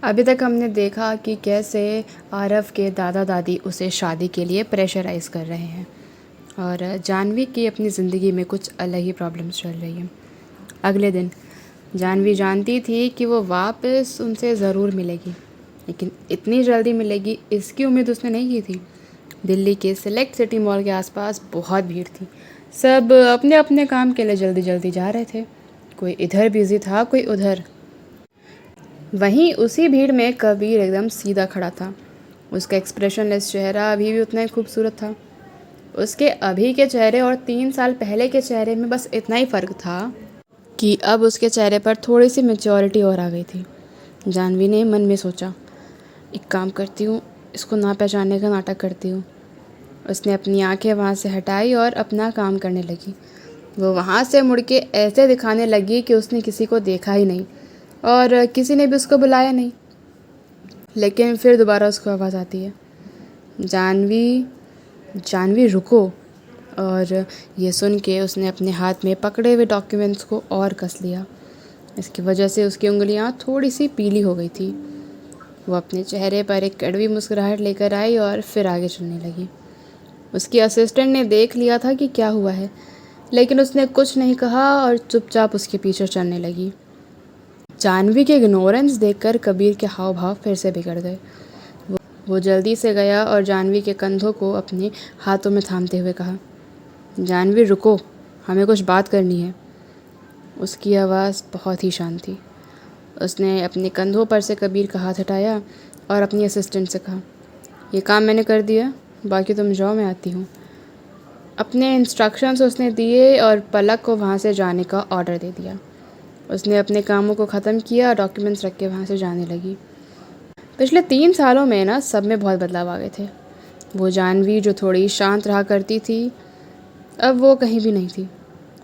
अभी तक हमने देखा कि कैसे आरव के दादा दादी उसे शादी के लिए प्रेशराइज़ कर रहे हैं और जानवी की अपनी ज़िंदगी में कुछ अलग ही प्रॉब्लम्स चल रही हैं। अगले दिन जानवी जानती थी कि वो वापस उनसे ज़रूर मिलेगी, लेकिन इतनी जल्दी मिलेगी इसकी उम्मीद उसने नहीं की थी। दिल्ली के सेलेक्ट सिटी मॉल के आसपास बहुत भीड़ थी। सब अपने अपने काम के लिए जल्दी जल्दी जा रहे थे। कोई इधर बिज़ी था, कोई उधर। वहीं उसी भीड़ में कबीर एकदम सीधा खड़ा था। उसका एक्सप्रेशनलेस चेहरा अभी भी उतना ही खूबसूरत था। उसके अभी के चेहरे और 3 साल पहले के चेहरे में बस इतना ही फ़र्क था कि अब उसके चेहरे पर थोड़ी सी मैच्योरिटी और आ गई थी। जानवी ने मन में सोचा, एक काम करती हूँ, इसको ना पहचानने का नाटक करती हूँ। उसने अपनी आंखें वहाँ से हटाई और अपना काम करने लगी। वो वहाँ से मुड़ के ऐसे दिखाने लगी कि उसने किसी को देखा ही नहीं और किसी ने भी उसको बुलाया नहीं। लेकिन फिर दोबारा उसको आवाज़ आती है, जानवी, जानवी रुको। और ये सुन के उसने अपने हाथ में पकड़े हुए डॉक्यूमेंट्स को और कस लिया। इसकी वजह से उसकी उंगलियां थोड़ी सी पीली हो गई थी। वो अपने चेहरे पर एक कड़वी मुस्कुराहट लेकर आई और फिर आगे चलने लगी। उसकी असिस्टेंट ने देख लिया था कि क्या हुआ है, लेकिन उसने कुछ नहीं कहा और चुपचाप उसके पीछे चलने लगी। जानवी के इग्नोरेंस देखकर कबीर के हाव भाव फिर से बिगड़ गए। वो जल्दी से गया और जानवी के कंधों को अपने हाथों में थामते हुए कहा, जानवी रुको, हमें कुछ बात करनी है। उसकी आवाज़ बहुत ही शांत थी। उसने अपने कंधों पर से कबीर का हाथ हटाया और अपनी असिस्टेंट से कहा, ये काम मैंने कर दिया, बाकी तुम जाओ, मैं आती हूँ। अपने इंस्ट्रक्शंस उसने दिए और पलक को वहाँ से जाने का ऑर्डर दे दिया। उसने अपने कामों को ख़त्म किया और डॉक्यूमेंट्स रख के वहाँ से जाने लगी। पिछले 3 सालों में ना सब में बहुत बदलाव आ गए थे। वो जानवी जो थोड़ी शांत रहा करती थी, अब वो कहीं भी नहीं थी।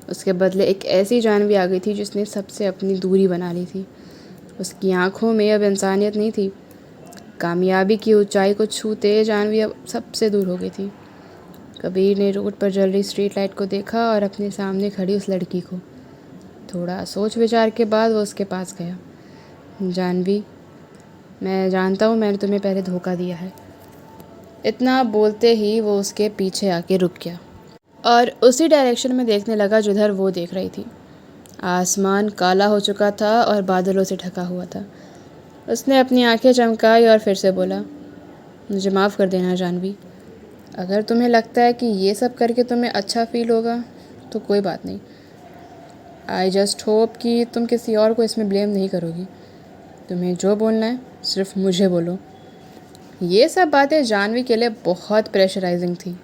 उसके बदले एक ऐसी जानवी आ गई थी जिसने सबसे अपनी दूरी बना ली थी। उसकी आंखों में अब इंसानियत नहीं थी। कामयाबी की ऊंचाई को छूते जानवी अब सबसे दूर हो गई थी। कबीर ने रोड पर जल रही स्ट्रीट लाइट को देखा और अपने सामने खड़ी उस लड़की को। थोड़ा सोच विचार के बाद वो उसके पास गया। जानवी, मैं जानता हूँ मैंने तुम्हें पहले धोखा दिया है। इतना बोलते ही वो उसके पीछे आके रुक गया और उसी डायरेक्शन में देखने लगा जिधर वो देख रही थी। आसमान काला हो चुका था और बादलों से ढका हुआ था। उसने अपनी आंखें चमकाई और फिर से बोला, मुझे माफ़ कर देना जानवी। अगर तुम्हें लगता है कि ये सब करके तुम्हें अच्छा फील होगा तो कोई बात नहीं। आई जस्ट होप कि तुम किसी और को इसमें ब्लेम नहीं करोगी। तुम्हें जो बोलना है सिर्फ मुझे बोलो। ये सब बातें जानवी के लिए बहुत प्रेशराइजिंग थी।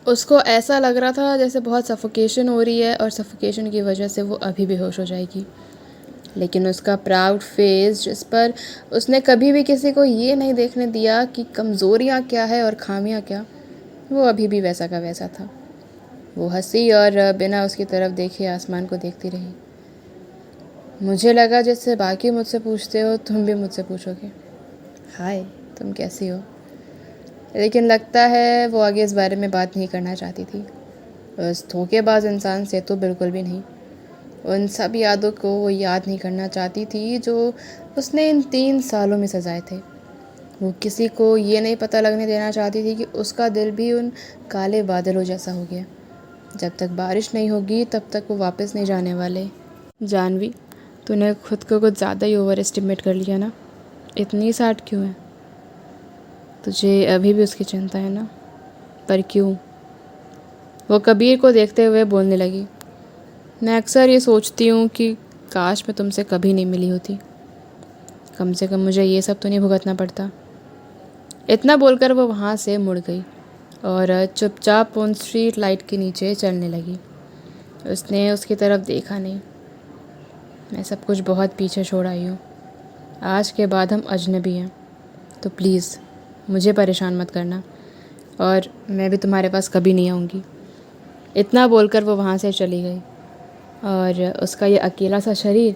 उसको ऐसा लग रहा था जैसे बहुत सफोकेशन हो रही है और सफोकेशन की वजह से वो अभी बेहोश हो जाएगी। लेकिन उसका प्राउड फेस, जिस पर उसने कभी भी किसी को ये नहीं देखने दिया कि कमज़ोरियाँ क्या है और खामियाँ क्या, वो अभी भी वैसा का वैसा था। वो हंसी और बिना उसकी तरफ देखे आसमान को देखती रही। मुझे लगा जैसे बाकी मुझसे पूछते हो तुम भी मुझसे पूछोगे, हाय तुम कैसी हो। लेकिन लगता है वो आगे इस बारे में बात नहीं करना चाहती थी। उस धोखेबाज इंसान से तो बिल्कुल भी नहीं। उन सब यादों को वो याद नहीं करना चाहती थी जो उसने इन 3 सालों में सजाए थे। वो किसी को ये नहीं पता लगने देना चाहती थी कि उसका दिल भी उन काले बादलों जैसा हो गया। जब तक बारिश नहीं होगी तब तक वो वापस नहीं जाने वाले। जानवी, तूने खुद को कुछ ज़्यादा ही ओवर एस्टिमेट कर लिया ना। इतनी सैड क्यों है? तुझे अभी भी उसकी चिंता है ना? पर क्यों? वो कबीर को देखते हुए बोलने लगी, मैं अक्सर ये सोचती हूँ कि काश मैं तुमसे कभी नहीं मिली होती। कम से कम मुझे ये सब तो नहीं भुगतना पड़ता। इतना बोलकर वो वहाँ से मुड़ गई और चुपचाप उन स्ट्रीट लाइट के नीचे चलने लगी। उसने उसकी तरफ देखा नहीं। मैं सब कुछ बहुत पीछे छोड़ आई हूँ। आज के बाद हम अजनबी हैं, तो प्लीज़ मुझे परेशान मत करना और मैं भी तुम्हारे पास कभी नहीं आऊँगी। इतना बोलकर वो वहाँ से चली गई और उसका ये अकेला सा शरीर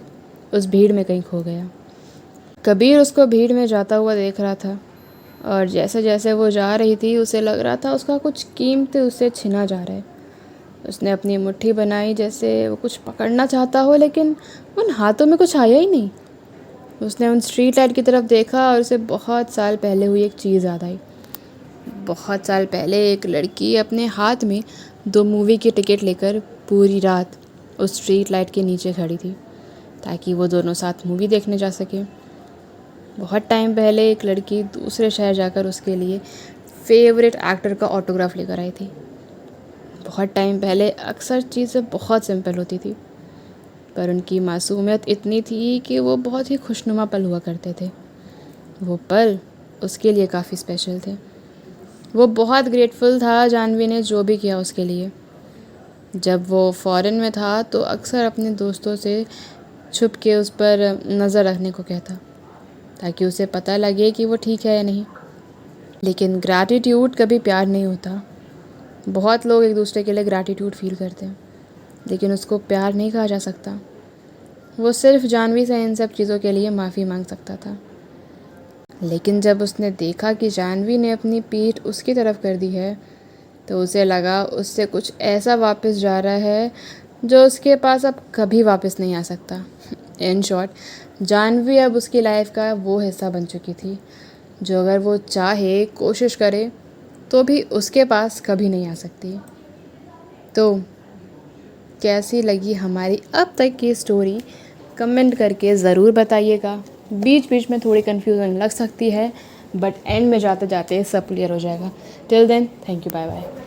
उस भीड़ में कहीं खो गया। कबीर उसको भीड़ में जाता हुआ देख रहा था और जैसे जैसे वो जा रही थी उसे लग रहा था उसका कुछ कीमती उससे छिना जा रहा है। उसने अपनी मुट्ठी बनाई जैसे वो कुछ पकड़ना चाहता हो, लेकिन उन हाथों में कुछ आया ही नहीं। उसने उन स्ट्रीट लाइट की तरफ देखा और उसे बहुत साल पहले हुई एक चीज़ याद आई। बहुत साल पहले एक लड़की अपने हाथ में 2 मूवी की टिकट लेकर पूरी रात उस स्ट्रीट लाइट के नीचे खड़ी थी ताकि वो दोनों साथ मूवी देखने जा सके। बहुत टाइम पहले एक लड़की दूसरे शहर जाकर उसके लिए फेवरेट एक्टर का ऑटोग्राफ लेकर आई थी। बहुत टाइम पहले अक्सर चीज़ें बहुत सिंपल होती थी, पर उनकी मासूमियत इतनी थी कि वो बहुत ही खुशनुमा पल हुआ करते थे। वो पल उसके लिए काफ़ी स्पेशल थे। वो बहुत ग्रेटफुल था जानवी ने जो भी किया उसके लिए। जब वो फ़ॉरेन में था तो अक्सर अपने दोस्तों से छुप के उस पर नज़र रखने को कहता ताकि उसे पता लगे कि वो ठीक है या नहीं। लेकिन ग्रैटिट्यूड कभी प्यार नहीं होता। बहुत लोग एक दूसरे के लिए ग्रैटिट्यूड फील करते हैं, लेकिन उसको प्यार नहीं कहा जा सकता। वो सिर्फ जानवी से इन सब चीज़ों के लिए माफ़ी मांग सकता था। लेकिन जब उसने देखा कि जानवी ने अपनी पीठ उसकी तरफ कर दी है तो उसे लगा उससे कुछ ऐसा वापस जा रहा है जो उसके पास अब कभी वापस नहीं आ सकता। इन शॉर्ट, जानवी अब उसकी लाइफ का वो हिस्सा बन चुकी थी जो अगर वो चाहे कोशिश करे तो भी उसके पास कभी नहीं आ सकती। तो कैसी लगी हमारी अब तक की स्टोरी कमेंट करके ज़रूर बताइएगा। बीच बीच में थोड़ी कन्फ्यूज़न लग सकती है, बट एंड में जाते जाते सब क्लियर हो जाएगा। Till then, thank you, bye bye.